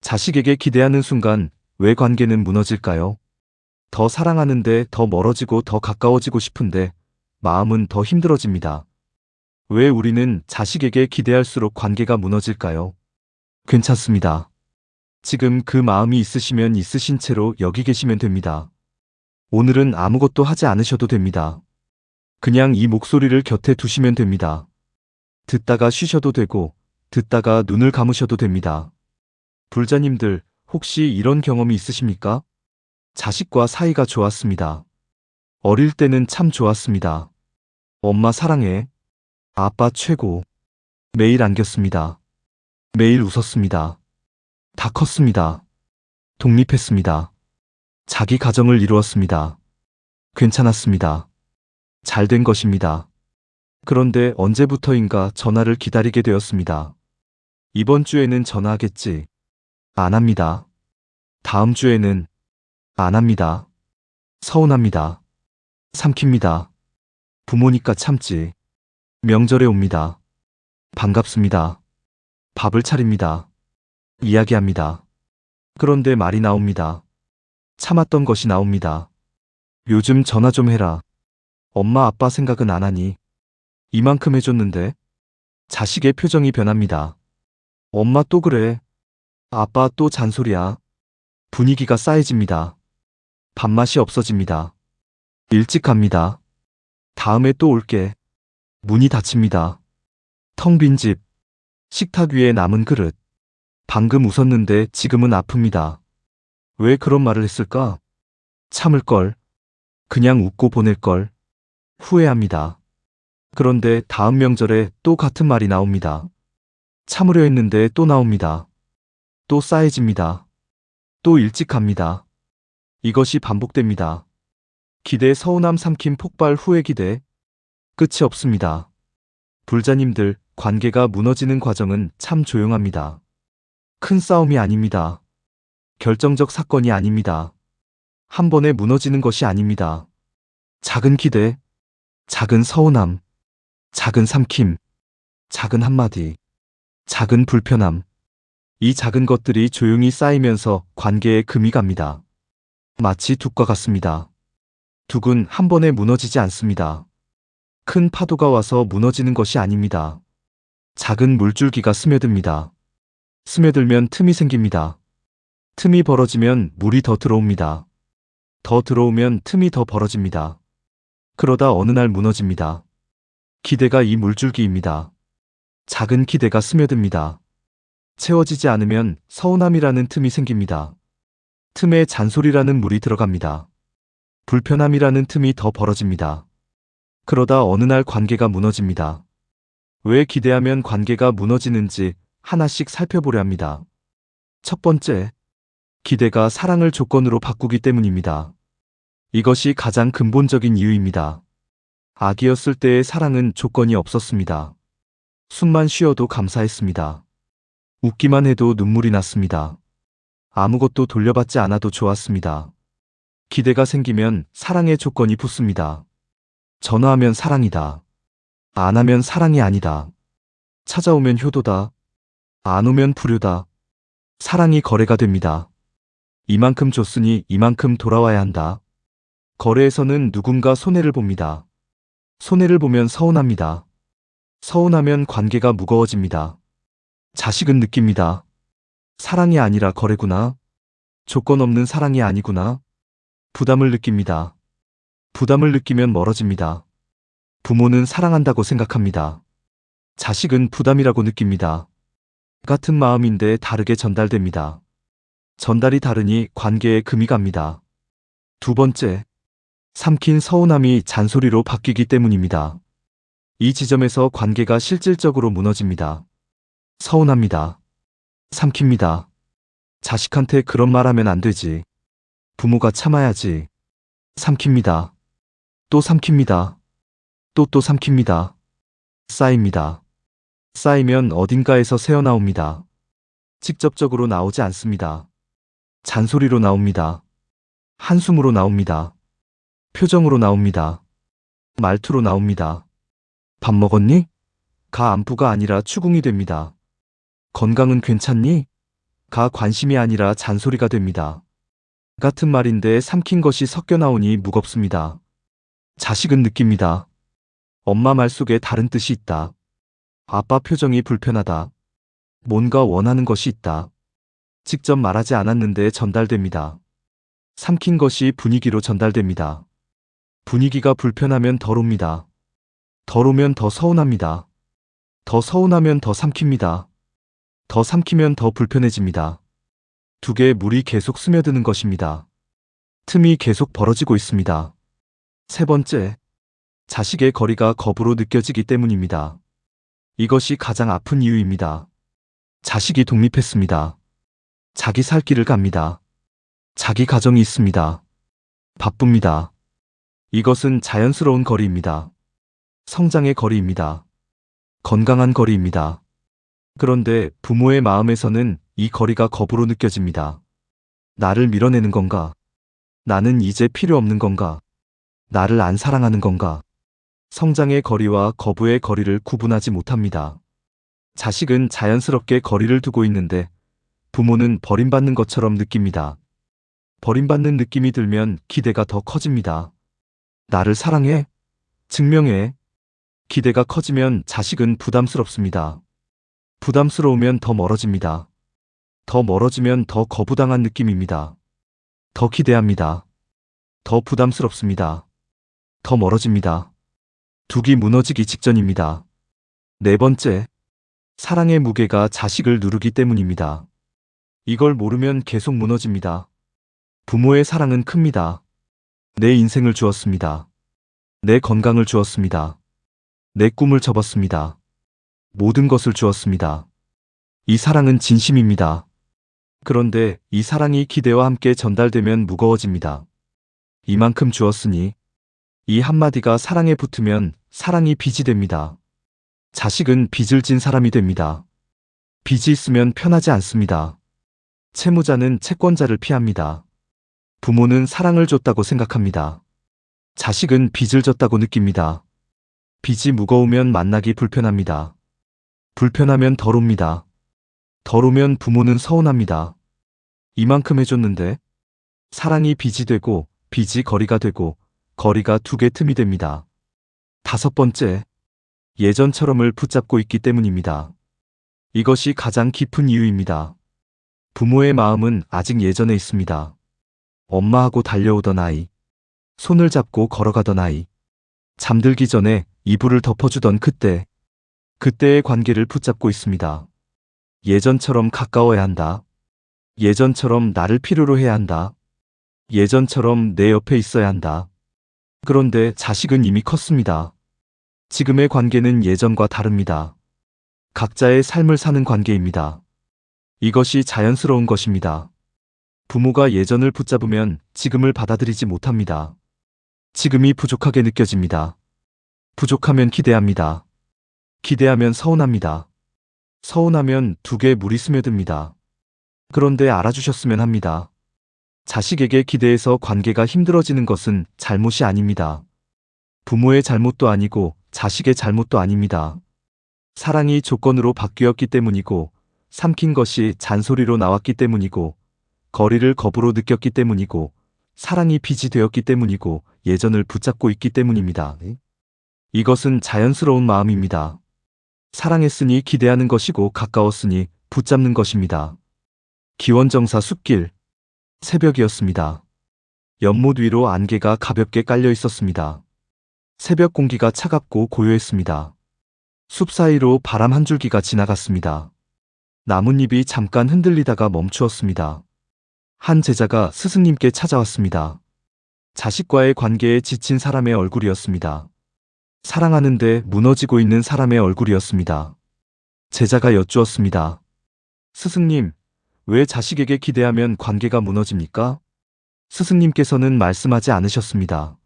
자식에게 기대하는 순간 왜 관계는 무너질까요? 더 사랑하는데 더 멀어지고 더 가까워지고 싶은데 마음은 더 힘들어집니다. 왜 우리는 자식에게 기대할수록 관계가 무너질까요? 괜찮습니다. 지금 그 마음이 있으시면 있으신 채로 여기 계시면 됩니다. 오늘은 아무것도 하지 않으셔도 됩니다. 그냥 이 목소리를 곁에 두시면 됩니다. 듣다가 쉬셔도 되고, 듣다가 눈을 감으셔도 됩니다. 불자님들, 혹시 이런 경험이 있으십니까? 자식과 사이가 좋았습니다. 어릴 때는 참 좋았습니다. 엄마 사랑해. 아빠 최고. 매일 안겼습니다. 매일 웃었습니다. 다 컸습니다. 독립했습니다. 자기 가정을 이루었습니다. 괜찮았습니다. 잘 된 것입니다. 그런데 언제부터인가 전화를 기다리게 되었습니다. 이번 주에는 전화하겠지. 안 합니다. 다음 주에는 안 합니다. 서운합니다. 삼킵니다. 부모니까 참지. 명절에 옵니다. 반갑습니다. 밥을 차립니다. 이야기합니다. 그런데 말이 나옵니다. 참았던 것이 나옵니다. 요즘 전화 좀 해라. 엄마 아빠 생각은 안 하니? 이만큼 해줬는데? 자식의 표정이 변합니다. 엄마 또 그래. 아빠 또 잔소리야. 분위기가 싸해집니다. 밥맛이 없어집니다. 일찍 갑니다. 다음에 또 올게. 문이 닫힙니다. 텅 빈 집. 식탁 위에 남은 그릇. 방금 웃었는데 지금은 아픕니다. 왜 그런 말을 했을까? 참을걸. 그냥 웃고 보낼걸. 후회합니다. 그런데 다음 명절에 또 같은 말이 나옵니다. 참으려 했는데 또 나옵니다. 또 싸해집니다. 또 일찍 갑니다. 이것이 반복됩니다. 기대 서운함 삼킴 폭발 후회 기대. 끝이 없습니다. 불자님들, 관계가 무너지는 과정은 참 조용합니다. 큰 싸움이 아닙니다. 결정적 사건이 아닙니다. 한 번에 무너지는 것이 아닙니다. 작은 기대, 작은 서운함, 작은 삼킴, 작은 한마디, 작은 불편함. 이 작은 것들이 조용히 쌓이면서 관계에 금이 갑니다. 마치 둑과 같습니다. 둑은 한 번에 무너지지 않습니다. 큰 파도가 와서 무너지는 것이 아닙니다. 작은 물줄기가 스며듭니다. 스며들면 틈이 생깁니다. 틈이 벌어지면 물이 더 들어옵니다. 더 들어오면 틈이 더 벌어집니다. 그러다 어느 날 무너집니다. 기대가 이 물줄기입니다. 작은 기대가 스며듭니다. 채워지지 않으면 서운함이라는 틈이 생깁니다. 틈에 잔소리라는 물이 들어갑니다. 불편함이라는 틈이 더 벌어집니다. 그러다 어느 날 관계가 무너집니다. 왜 기대하면 관계가 무너지는지 하나씩 살펴보려 합니다. 첫 번째, 기대가 사랑을 조건으로 바꾸기 때문입니다. 이것이 가장 근본적인 이유입니다. 아기였을 때의 사랑은 조건이 없었습니다. 숨만 쉬어도 감사했습니다. 웃기만 해도 눈물이 났습니다. 아무것도 돌려받지 않아도 좋았습니다. 기대가 생기면 사랑의 조건이 붙습니다. 전화하면 사랑이다. 안 하면 사랑이 아니다. 찾아오면 효도다. 안 오면 불효다. 사랑이 거래가 됩니다. 이만큼 줬으니 이만큼 돌아와야 한다. 거래에서는 누군가 손해를 봅니다. 손해를 보면 서운합니다. 서운하면 관계가 무거워집니다. 자식은 느낍니다. 사랑이 아니라 거래구나. 조건 없는 사랑이 아니구나. 부담을 느낍니다. 부담을 느끼면 멀어집니다. 부모는 사랑한다고 생각합니다. 자식은 부담이라고 느낍니다. 같은 마음인데 다르게 전달됩니다. 전달이 다르니 관계에 금이 갑니다. 두 번째, 삼킨 서운함이 잔소리로 바뀌기 때문입니다. 이 지점에서 관계가 실질적으로 무너집니다. 서운합니다. 삼킵니다. 자식한테 그런 말 하면 안 되지. 부모가 참아야지. 삼킵니다. 또 삼킵니다. 또 삼킵니다. 쌓입니다. 쌓이면 어딘가에서 새어나옵니다. 직접적으로 나오지 않습니다. 잔소리로 나옵니다. 한숨으로 나옵니다. 표정으로 나옵니다. 말투로 나옵니다. 밥 먹었니? 가 안부가 아니라 추궁이 됩니다. 건강은 괜찮니? 가 관심이 아니라 잔소리가 됩니다. 같은 말인데 삼킨 것이 섞여 나오니 무겁습니다. 자식은 느낍니다. 엄마 말 속에 다른 뜻이 있다. 아빠 표정이 불편하다. 뭔가 원하는 것이 있다. 직접 말하지 않았는데 전달됩니다. 삼킨 것이 분위기로 전달됩니다. 분위기가 불편하면 덜 옵니다. 덜 오면 더 서운합니다. 더 서운하면 더 삼킵니다. 더 삼키면 더 불편해집니다. 두 개의 물이 계속 스며드는 것입니다. 틈이 계속 벌어지고 있습니다. 세 번째, 자식의 거리가 겁으로 느껴지기 때문입니다. 이것이 가장 아픈 이유입니다. 자식이 독립했습니다. 자기 살 길을 갑니다. 자기 가정이 있습니다. 바쁩니다. 이것은 자연스러운 거리입니다. 성장의 거리입니다. 건강한 거리입니다. 그런데 부모의 마음에서는 이 거리가 겁으로 느껴집니다. 나를 밀어내는 건가? 나는 이제 필요 없는 건가? 나를 안 사랑하는 건가? 성장의 거리와 거부의 거리를 구분하지 못합니다. 자식은 자연스럽게 거리를 두고 있는데 부모는 버림받는 것처럼 느낍니다. 버림받는 느낌이 들면 기대가 더 커집니다. 나를 사랑해? 증명해? 기대가 커지면 자식은 부담스럽습니다. 부담스러우면 더 멀어집니다. 더 멀어지면 더 거부당한 느낌입니다. 더 기대합니다. 더 부담스럽습니다. 더 멀어집니다. 둑이 무너지기 직전입니다. 네 번째, 사랑의 무게가 자식을 누르기 때문입니다. 이걸 모르면 계속 무너집니다. 부모의 사랑은 큽니다. 내 인생을 주었습니다. 내 건강을 주었습니다. 내 꿈을 접었습니다. 모든 것을 주었습니다. 이 사랑은 진심입니다. 그런데 이 사랑이 기대와 함께 전달되면 무거워집니다. 이만큼 주었으니 이 한마디가 사랑에 붙으면 사랑이 빚이 됩니다. 자식은 빚을 진 사람이 됩니다. 빚이 있으면 편하지 않습니다. 채무자는 채권자를 피합니다. 부모는 사랑을 줬다고 생각합니다. 자식은 빚을 졌다고 느낍니다. 빚이 무거우면 만나기 불편합니다. 불편하면 덜 옵니다. 덜 오면 부모는 서운합니다. 이만큼 해줬는데 사랑이 빚이 되고 빚이 거리가 되고 거리가 두 개 틈이 됩니다. 다섯 번째, 예전처럼을 붙잡고 있기 때문입니다. 이것이 가장 깊은 이유입니다. 부모의 마음은 아직 예전에 있습니다. 엄마하고 달려오던 아이, 손을 잡고 걸어가던 아이, 잠들기 전에 이불을 덮어주던 그때, 그때의 관계를 붙잡고 있습니다. 예전처럼 가까워야 한다. 예전처럼 나를 필요로 해야 한다. 예전처럼 내 옆에 있어야 한다. 그런데 자식은 이미 컸습니다. 지금의 관계는 예전과 다릅니다. 각자의 삶을 사는 관계입니다. 이것이 자연스러운 것입니다. 부모가 예전을 붙잡으면 지금을 받아들이지 못합니다. 지금이 부족하게 느껴집니다. 부족하면 기대합니다. 기대하면 서운합니다. 서운하면 두 개의 물이 스며듭니다. 그런데 알아주셨으면 합니다. 자식에게 기대해서 관계가 힘들어지는 것은 잘못이 아닙니다. 부모의 잘못도 아니고 자식의 잘못도 아닙니다. 사랑이 조건으로 바뀌었기 때문이고 삼킨 것이 잔소리로 나왔기 때문이고 거리를 겁으로 느꼈기 때문이고 사랑이 빚이 되었기 때문이고 예전을 붙잡고 있기 때문입니다. 이것은 자연스러운 마음입니다. 사랑했으니 기대하는 것이고 가까웠으니 붙잡는 것입니다. 기원정사 숲길. 새벽이었습니다. 연못 위로 안개가 가볍게 깔려 있었습니다. 새벽 공기가 차갑고 고요했습니다. 숲 사이로 바람 한 줄기가 지나갔습니다. 나뭇잎이 잠깐 흔들리다가 멈추었습니다. 한 제자가 스승님께 찾아왔습니다. 자식과의 관계에 지친 사람의 얼굴이었습니다. 사랑하는데 무너지고 있는 사람의 얼굴이었습니다. 제자가 여쭈었습니다. 스승님, 왜 자식에게 기대하면 관계가 무너집니까? 스승님께서는 말씀하지 않으셨습니다.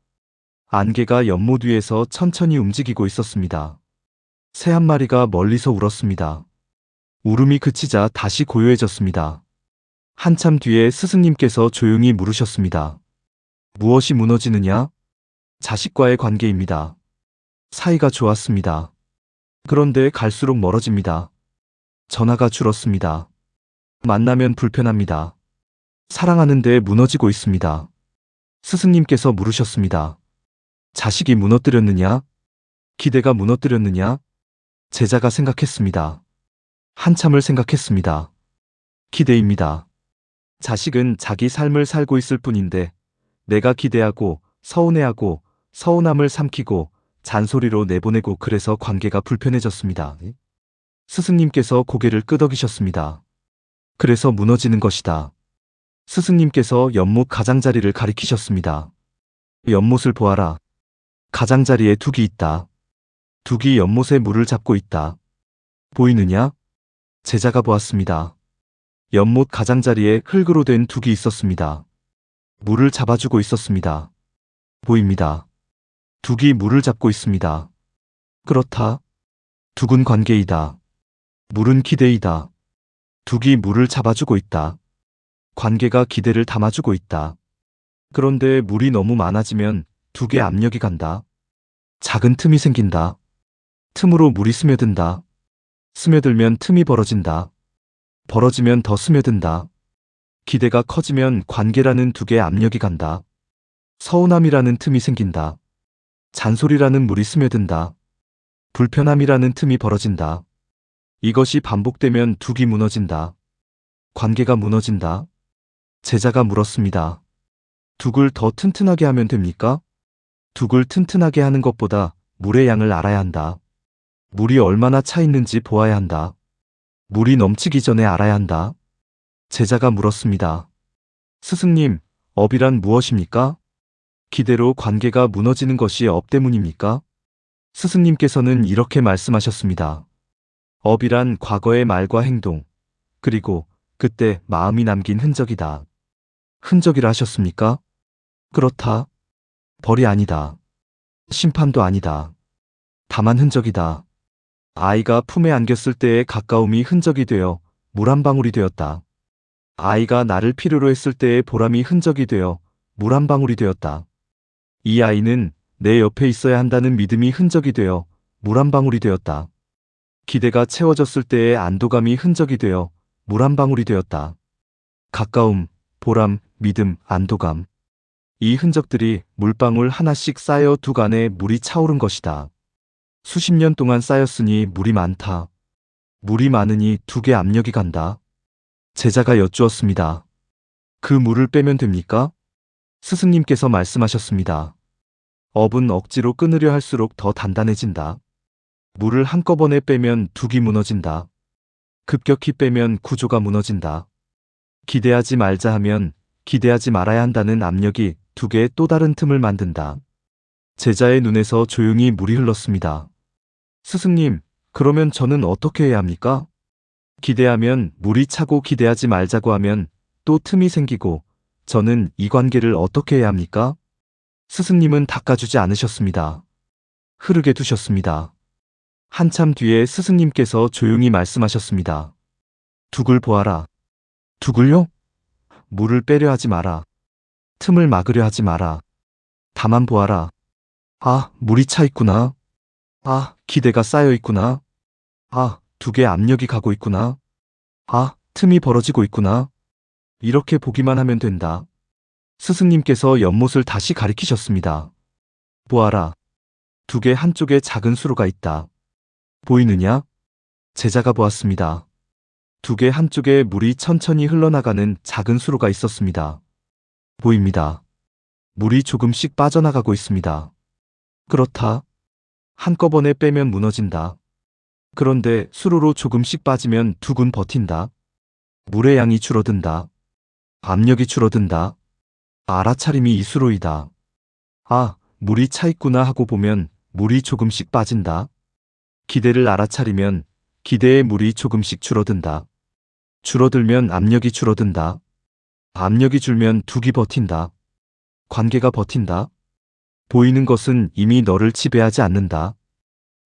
안개가 연못 위에서 천천히 움직이고 있었습니다. 새 한 마리가 멀리서 울었습니다. 울음이 그치자 다시 고요해졌습니다. 한참 뒤에 스승님께서 조용히 물으셨습니다. 무엇이 무너지느냐? 자식과의 관계입니다. 사이가 좋았습니다. 그런데 갈수록 멀어집니다. 전화가 줄었습니다. 만나면 불편합니다. 사랑하는데 무너지고 있습니다. 스승님께서 물으셨습니다. 자식이 무너뜨렸느냐? 기대가 무너뜨렸느냐? 제자가 생각했습니다. 한참을 생각했습니다. 기대입니다. 자식은 자기 삶을 살고 있을 뿐인데 내가 기대하고 서운해하고 서운함을 삼키고 잔소리로 내보내고 그래서 관계가 불편해졌습니다. 스승님께서 고개를 끄덕이셨습니다. 그래서 무너지는 것이다. 스승님께서 연못 가장자리를 가리키셨습니다. 연못을 보아라. 가장자리에 둑이 있다. 둑이 연못에 물을 잡고 있다. 보이느냐? 제자가 보았습니다. 연못 가장자리에 흙으로 된 둑이 있었습니다. 물을 잡아주고 있었습니다. 보입니다. 둑이 물을 잡고 있습니다. 그렇다. 둑은 관계이다. 물은 기대이다. 둑이 물을 잡아주고 있다. 관계가 기대를 담아주고 있다. 그런데 물이 너무 많아지면 둑에 압력이 간다. 작은 틈이 생긴다. 틈으로 물이 스며든다. 스며들면 틈이 벌어진다. 벌어지면 더 스며든다. 기대가 커지면 관계라는 둑에 압력이 간다. 서운함이라는 틈이 생긴다. 잔소리라는 물이 스며든다. 불편함이라는 틈이 벌어진다. 이것이 반복되면 둑이 무너진다. 관계가 무너진다. 제자가 물었습니다. 둑을 더 튼튼하게 하면 됩니까? 둑을 튼튼하게 하는 것보다 물의 양을 알아야 한다. 물이 얼마나 차 있는지 보아야 한다. 물이 넘치기 전에 알아야 한다. 제자가 물었습니다. 스승님, 업이란 무엇입니까? 기대로 관계가 무너지는 것이 업 때문입니까? 스승님께서는 이렇게 말씀하셨습니다. 업이란 과거의 말과 행동, 그리고 그때 마음이 남긴 흔적이다. 흔적이라 하셨습니까? 그렇다. 벌이 아니다. 심판도 아니다. 다만 흔적이다. 아이가 품에 안겼을 때의 가까움이 흔적이 되어 물 한 방울이 되었다. 아이가 나를 필요로 했을 때의 보람이 흔적이 되어 물 한 방울이 되었다. 이 아이는 내 옆에 있어야 한다는 믿음이 흔적이 되어 물 한 방울이 되었다. 기대가 채워졌을 때의 안도감이 흔적이 되어 물 한 방울이 되었다. 가까움, 보람, 믿음, 안도감. 이 흔적들이 물방울 하나씩 쌓여 둑 안에 물이 차오른 것이다. 수십 년 동안 쌓였으니 물이 많다. 물이 많으니 둑에 압력이 간다. 제자가 여쭈었습니다. 그 물을 빼면 됩니까? 스승님께서 말씀하셨습니다. 업은 억지로 끊으려 할수록 더 단단해진다. 물을 한꺼번에 빼면 둑이 무너진다. 급격히 빼면 구조가 무너진다. 기대하지 말자 하면 기대하지 말아야 한다는 압력이 둑에 또 다른 틈을 만든다. 제자의 눈에서 조용히 물이 흘렀습니다. 스승님, 그러면 저는 어떻게 해야 합니까? 기대하면 물이 차고 기대하지 말자고 하면 또 틈이 생기고 저는 이 관계를 어떻게 해야 합니까? 스승님은 닦아주지 않으셨습니다. 흐르게 두셨습니다. 한참 뒤에 스승님께서 조용히 말씀하셨습니다. 둑을 보아라. 둑을요? 물을 빼려 하지 마라. 틈을 막으려 하지 마라. 다만 보아라. 아, 물이 차 있구나. 아, 기대가 쌓여 있구나. 아, 둑에 압력이 가고 있구나. 아, 틈이 벌어지고 있구나. 이렇게 보기만 하면 된다. 스승님께서 연못을 다시 가리키셨습니다. 보아라. 둑의 한쪽에 작은 수로가 있다. 보이느냐? 제자가 보았습니다. 둑의 한쪽에 물이 천천히 흘러나가는 작은 수로가 있었습니다. 보입니다. 물이 조금씩 빠져나가고 있습니다. 그렇다. 한꺼번에 빼면 무너진다. 그런데 수로로 조금씩 빠지면 둑은 버틴다. 물의 양이 줄어든다. 압력이 줄어든다. 알아차림이 이 수로이다. 아, 물이 차 있구나 하고 보면 물이 조금씩 빠진다. 기대를 알아차리면 기대의 물이 조금씩 줄어든다. 줄어들면 압력이 줄어든다. 압력이 줄면 둑이 버틴다. 관계가 버틴다. 보이는 것은 이미 너를 지배하지 않는다.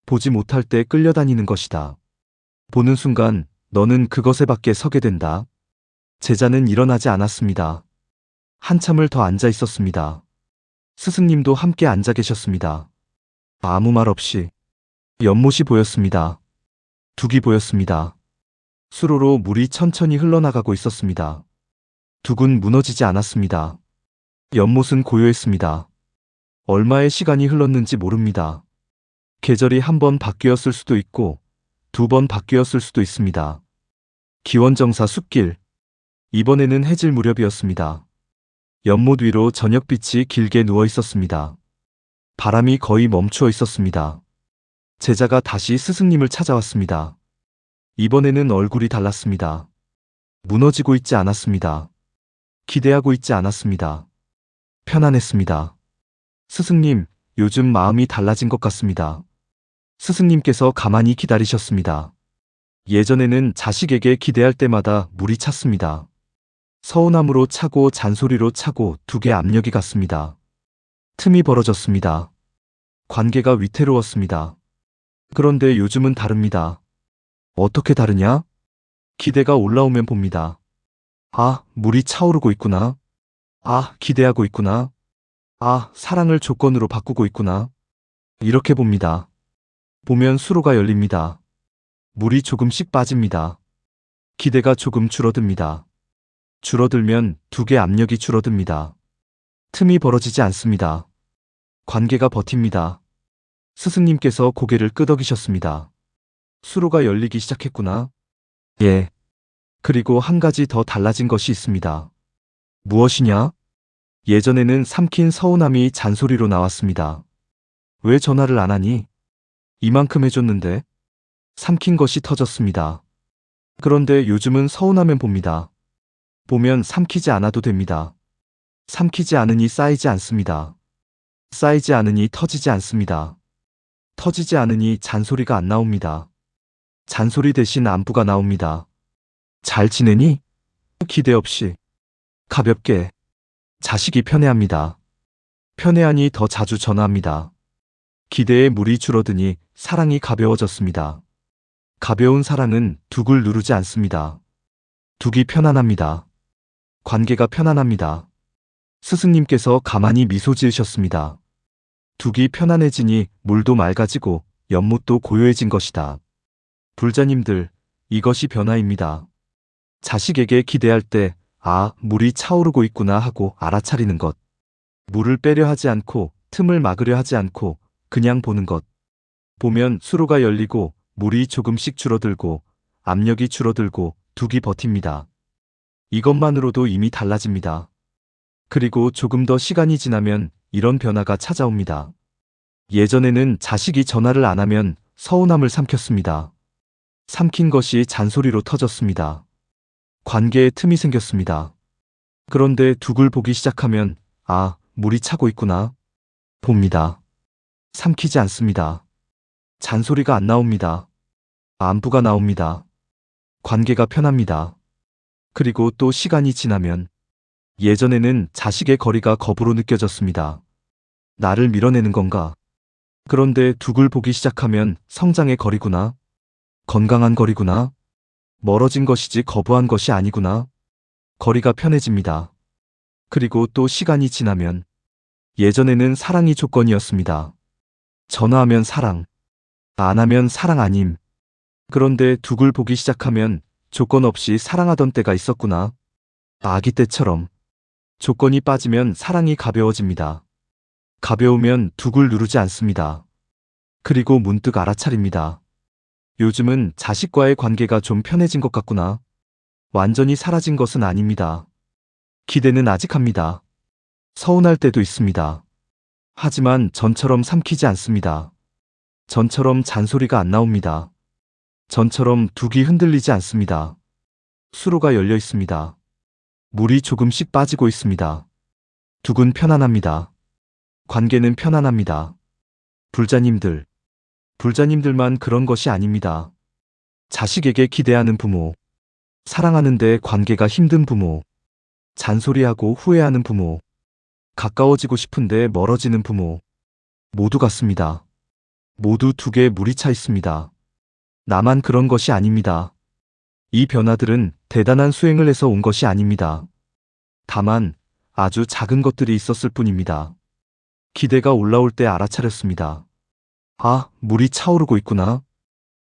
보지 못할 때 끌려다니는 것이다. 보는 순간 너는 그것에 밖에 서게 된다. 제자는 일어나지 않았습니다. 한참을 더 앉아 있었습니다. 스승님도 함께 앉아 계셨습니다. 아무 말 없이 연못이 보였습니다. 둑이 보였습니다. 수로로 물이 천천히 흘러나가고 있었습니다. 둑은 무너지지 않았습니다. 연못은 고요했습니다. 얼마의 시간이 흘렀는지 모릅니다. 계절이 한 번 바뀌었을 수도 있고 2번 바뀌었을 수도 있습니다. 기원정사 숲길. 이번에는 해질 무렵이었습니다. 연못 위로 저녁빛이 길게 누워 있었습니다. 바람이 거의 멈추어 있었습니다. 제자가 다시 스승님을 찾아왔습니다. 이번에는 얼굴이 달랐습니다. 무너지고 있지 않았습니다. 기대하고 있지 않았습니다. 편안했습니다. 스승님, 요즘 마음이 달라진 것 같습니다. 스승님께서 가만히 기다리셨습니다. 예전에는 자식에게 기대할 때마다 물이 찼습니다. 서운함으로 차고 잔소리로 차고 둑의 압력이 갔습니다. 틈이 벌어졌습니다. 관계가 위태로웠습니다. 그런데 요즘은 다릅니다. 어떻게 다르냐? 기대가 올라오면 봅니다. 아, 물이 차오르고 있구나. 아, 기대하고 있구나. 아, 사랑을 조건으로 바꾸고 있구나. 이렇게 봅니다. 보면 수로가 열립니다. 물이 조금씩 빠집니다. 기대가 조금 줄어듭니다. 줄어들면 둑의 압력이 줄어듭니다. 틈이 벌어지지 않습니다. 관계가 버팁니다. 스승님께서 고개를 끄덕이셨습니다. 수로가 열리기 시작했구나. 예. 그리고 한 가지 더 달라진 것이 있습니다. 무엇이냐? 예전에는 삼킨 서운함이 잔소리로 나왔습니다. 왜 전화를 안 하니? 이만큼 해줬는데. 삼킨 것이 터졌습니다. 그런데 요즘은 서운하면 봅니다. 보면 삼키지 않아도 됩니다. 삼키지 않으니 쌓이지 않습니다. 쌓이지 않으니 터지지 않습니다. 터지지 않으니 잔소리가 안 나옵니다. 잔소리 대신 안부가 나옵니다. 잘 지내니? 기대 없이. 가볍게. 자식이 편해합니다. 편해하니 더 자주 전화합니다. 기대에 물이 줄어드니 사랑이 가벼워졌습니다. 가벼운 사랑은 둑을 누르지 않습니다. 둑이 편안합니다. 관계가 편안합니다. 스승님께서 가만히 미소 지으셨습니다. 둑이 편안해지니 물도 맑아지고 연못도 고요해진 것이다. 불자님들, 이것이 변화입니다. 자식에게 기대할 때, 아, 물이 차오르고 있구나 하고 알아차리는 것. 물을 빼려 하지 않고, 틈을 막으려 하지 않고, 그냥 보는 것. 보면 수로가 열리고, 물이 조금씩 줄어들고, 압력이 줄어들고, 둑이 버팁니다. 이것만으로도 이미 달라집니다. 그리고 조금 더 시간이 지나면 이런 변화가 찾아옵니다. 예전에는 자식이 전화를 안 하면 서운함을 삼켰습니다. 삼킨 것이 잔소리로 터졌습니다. 관계에 틈이 생겼습니다. 그런데 둑을 보기 시작하면 아, 물이 차고 있구나. 봅니다. 삼키지 않습니다. 잔소리가 안 나옵니다. 안부가 나옵니다. 관계가 편합니다. 그리고 또 시간이 지나면 예전에는 자식의 거리가 겁으로 느껴졌습니다. 나를 밀어내는 건가? 그런데 둑을 보기 시작하면 성장의 거리구나. 건강한 거리구나. 멀어진 것이지 거부한 것이 아니구나. 거리가 편해집니다. 그리고 또 시간이 지나면 예전에는 사랑이 조건이었습니다. 전화하면 사랑, 안 하면 사랑 아님. 그런데 둑을 보기 시작하면 조건 없이 사랑하던 때가 있었구나. 아기 때처럼. 조건이 빠지면 사랑이 가벼워집니다. 가벼우면 둑을 누르지 않습니다. 그리고 문득 알아차립니다. 요즘은 자식과의 관계가 좀 편해진 것 같구나. 완전히 사라진 것은 아닙니다. 기대는 아직 합니다. 서운할 때도 있습니다. 하지만 전처럼 삼키지 않습니다. 전처럼 잔소리가 안 나옵니다. 전처럼 둑이 흔들리지 않습니다. 수로가 열려 있습니다. 물이 조금씩 빠지고 있습니다. 둑은 편안합니다. 관계는 편안합니다. 불자님들만 그런 것이 아닙니다. 자식에게 기대하는 부모, 사랑하는데 관계가 힘든 부모, 잔소리하고 후회하는 부모, 가까워지고 싶은데 멀어지는 부모, 모두 같습니다. 모두 둑에 물이 차 있습니다. 나만 그런 것이 아닙니다. 이 변화들은 대단한 수행을 해서 온 것이 아닙니다. 다만 아주 작은 것들이 있었을 뿐입니다. 기대가 올라올 때 알아차렸습니다. 아, 물이 차오르고 있구나.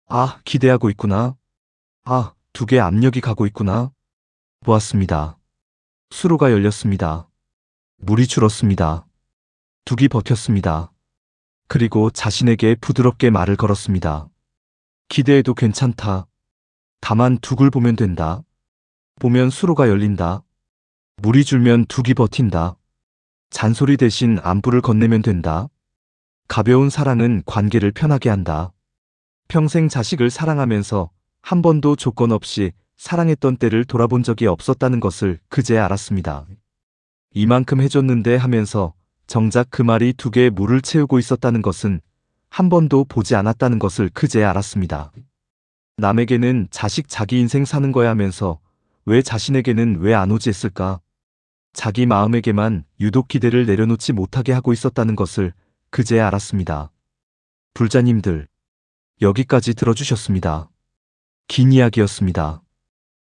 아, 기대하고 있구나. 아, 둑에 압력이 가고 있구나. 보았습니다. 수로가 열렸습니다. 물이 줄었습니다. 둑이 버텼습니다. 그리고 자신에게 부드럽게 말을 걸었습니다. 기대해도 괜찮다. 다만 둑을 보면 된다. 보면 수로가 열린다. 물이 줄면 둑이 버틴다. 잔소리 대신 안부를 건네면 된다. 가벼운 사랑은 관계를 편하게 한다. 평생 자식을 사랑하면서 한 번도 조건 없이 사랑했던 때를 돌아본 적이 없었다는 것을 그제야 알았습니다. 이만큼 해줬는데 하면서 정작 그 말이 둑에 물을 채우고 있었다는 것은 한 번도 보지 않았다는 것을 그제야 알았습니다. 남에게는 자식 자기 인생 사는 거야 하면서 왜 자신에게는 왜 안 오지 했을까? 자기 마음에게만 유독 기대를 내려놓지 못하게 하고 있었다는 것을 그제야 알았습니다. 불자님들, 여기까지 들어주셨습니다. 긴 이야기였습니다.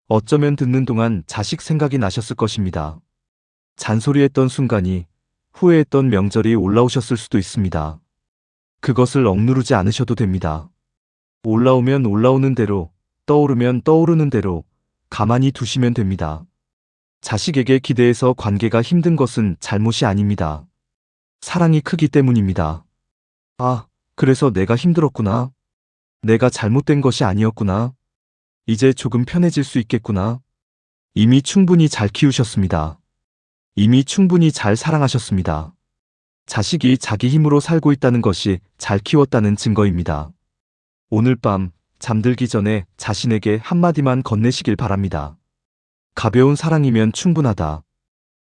어쩌면 듣는 동안 자식 생각이 나셨을 것입니다. 잔소리했던 순간이 후회했던 명절이 올라오셨을 수도 있습니다. 그것을 억누르지 않으셔도 됩니다. 올라오면 올라오는 대로, 떠오르면 떠오르는 대로 가만히 두시면 됩니다. 자식에게 기대해서 관계가 힘든 것은 잘못이 아닙니다. 사랑이 크기 때문입니다. 아, 그래서 내가 힘들었구나. 내가 잘못된 것이 아니었구나. 이제 조금 편해질 수 있겠구나. 이미 충분히 잘 키우셨습니다. 이미 충분히 잘 사랑하셨습니다. 자식이 자기 힘으로 살고 있다는 것이 잘 키웠다는 증거입니다. 오늘 밤 잠들기 전에 자신에게 한마디만 건네시길 바랍니다. 가벼운 사랑이면 충분하다.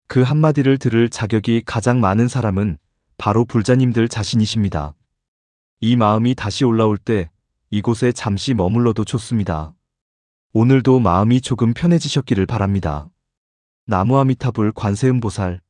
그 한마디를 들을 자격이 가장 많은 사람은 바로 불자님들 자신이십니다. 이 마음이 다시 올라올 때 이곳에 잠시 머물러도 좋습니다. 오늘도 마음이 조금 편해지셨기를 바랍니다. 나무아미타불 관세음보살